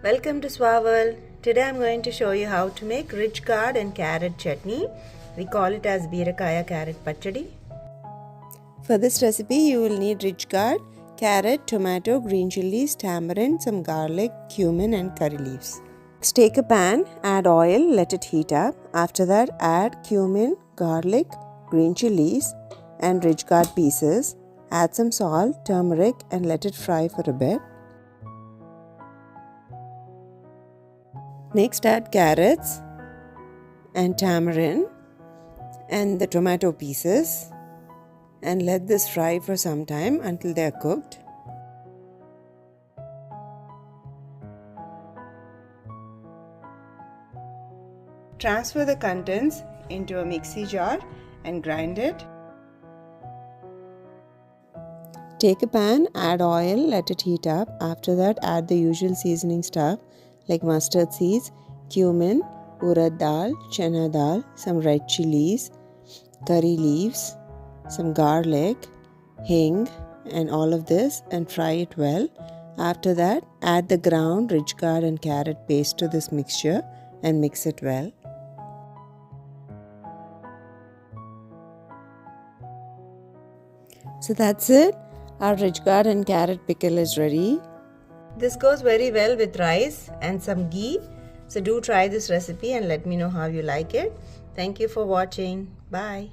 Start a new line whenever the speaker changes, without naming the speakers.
Welcome to Swavel. Today I'm going to show you how to make rich gourd and carrot chutney. We call it as Beerakaya carrot Pachadi. For this recipe you will need rich gourd, carrot, tomato, green chilies, tamarind, some garlic, cumin and curry leaves. Next, take a pan, add oil, let it heat up. After that add cumin, garlic, green chilies and rich gourd pieces. Add some salt, turmeric and let it fry for a bit. Next add carrots and tamarind and the tomato pieces and let this fry for some time until they are cooked. Transfer the contents into a mixie jar and grind it. Take a pan, add oil, let it heat up. After that add the usual seasoning stuff like mustard seeds, cumin, urad dal, chana dal, some red chilies, curry leaves, some garlic, hing and all of this and fry it well. After that add the ground rich gourd and carrot paste to this mixture and mix it well. So that's it. Our rich gourd and carrot pickle is ready. This goes very well with rice and some ghee. So do try this recipe and let me know how you like it. Thank you for watching. Bye.